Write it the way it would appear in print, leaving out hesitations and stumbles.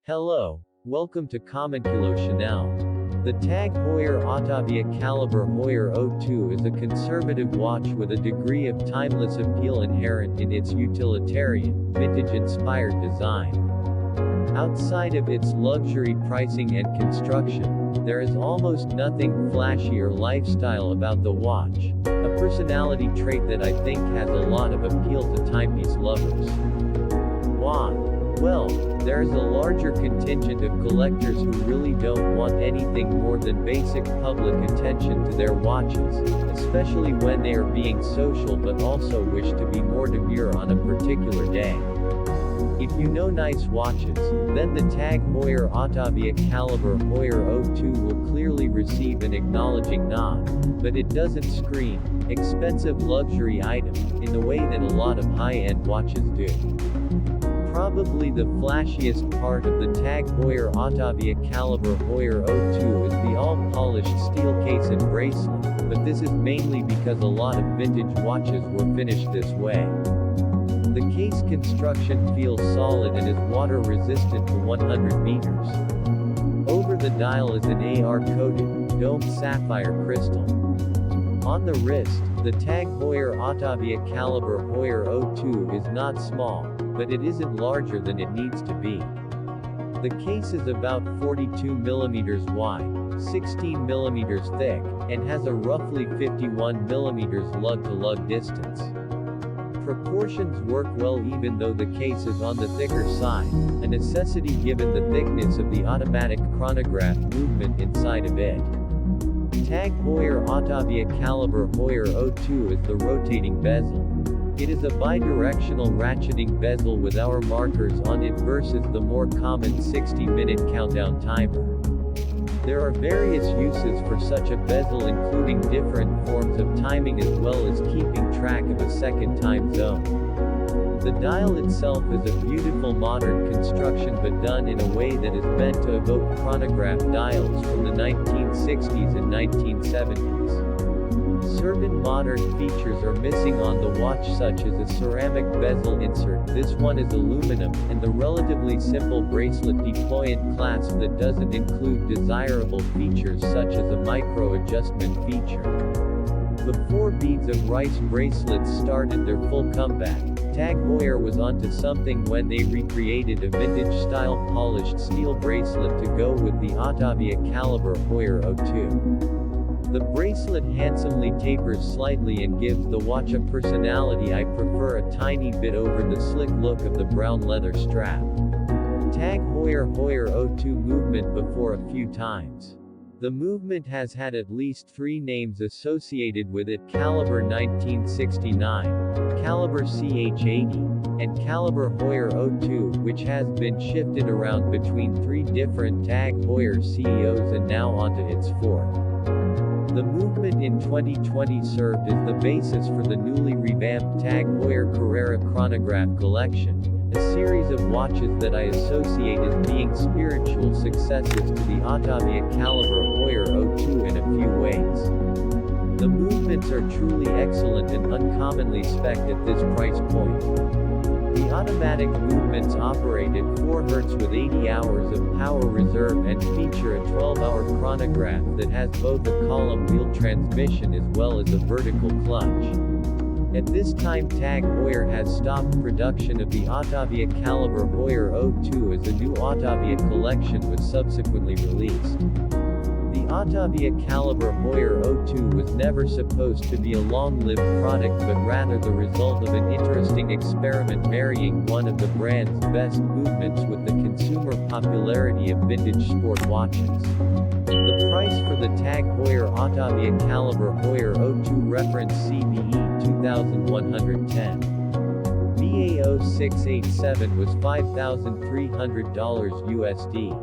Hello, welcome to Commenculo Chanel. The TAG Heuer Autavia Calibre Heuer O2 is a conservative watch with a degree of timeless appeal inherent in its utilitarian, vintage-inspired design. Outside of its luxury pricing and construction, there is almost nothing flashy or lifestyle about the watch, a personality trait that I think has a lot of appeal to timepiece lovers. Why? Well, there is a larger contingent of collectors who really don't want anything more than basic public attention to their watches, especially when they are being social but also wish to be more demure on a particular day. If you know nice watches, then the TAG Heuer Autavia Calibre Heuer O2 will clearly receive an acknowledging nod, but it doesn't scream expensive luxury item in the way that a lot of high-end watches do. Probably the flashiest part of the TAG Heuer Autavia Calibre Heuer O2 is the all-polished steel case and bracelet, but this is mainly because a lot of vintage watches were finished this way. The case construction feels solid and is water-resistant to 100 meters. Over the dial is an AR-coated, domed sapphire crystal. On the wrist, the TAG Heuer Autavia Calibre Heuer O2 is not small, but it isn't larger than it needs to be. The case is about 42 mm wide, 16 mm thick, and has a roughly 51 mm lug-to-lug distance. Proportions work well even though the case is on the thicker side, a necessity given the thickness of the automatic chronograph movement inside of it. TAG Heuer Autavia Calibre Heuer O2 is the rotating bezel. It is a bidirectional ratcheting bezel with hour markers on it versus the more common 60-minute countdown timer. There are various uses for such a bezel, including different forms of timing as well as keeping track of a second time zone. The dial itself is a beautiful modern construction but done in a way that is meant to evoke chronograph dials from the 1960s and 1970s. Certain modern features are missing on the watch, such as a ceramic bezel insert, this one is aluminum, and the relatively simple bracelet deployant clasp that doesn't include desirable features such as a micro-adjustment feature. The 4 beads of rice bracelets started their full comeback. TAG Heuer was onto something when they recreated a vintage-style polished steel bracelet to go with the Autavia Calibre Heuer O2. The bracelet handsomely tapers slightly and gives the watch a personality I prefer a tiny bit over the slick look of the brown leather strap. TAG Heuer Heuer O2 movement before a few times. The movement has had at least 3 names associated with it: Calibre 1969, Calibre CH80, and Calibre Heuer O2, which has been shifted around between 3 different TAG Heuer CEOs and now onto its 4th. The movement in 2020 served as the basis for the newly revamped TAG Heuer Carrera Chronograph collection, a series of watches that I associate as being spiritual successors to the Autavia Calibre Heuer O2 in a few ways. The movements are truly excellent and uncommonly spec'd at this price point. The automatic movements operate at 4 Hz with 80 hours of power reserve and feature a 12-hour chronograph that has both a column wheel transmission as well as a vertical clutch. At this time TAG Heuer has stopped production of the Autavia Calibre Heuer O2 as a new Autavia collection was subsequently released. The Autavia Calibre Heuer O2 was never supposed to be a long-lived product but rather the result of an interesting experiment marrying one of the brand's best movements with the consumer popularity of vintage sport watches. The price for the TAG Heuer Autavia Calibre Heuer O2 reference CBE 2110. BA0687 was $5,300 USD.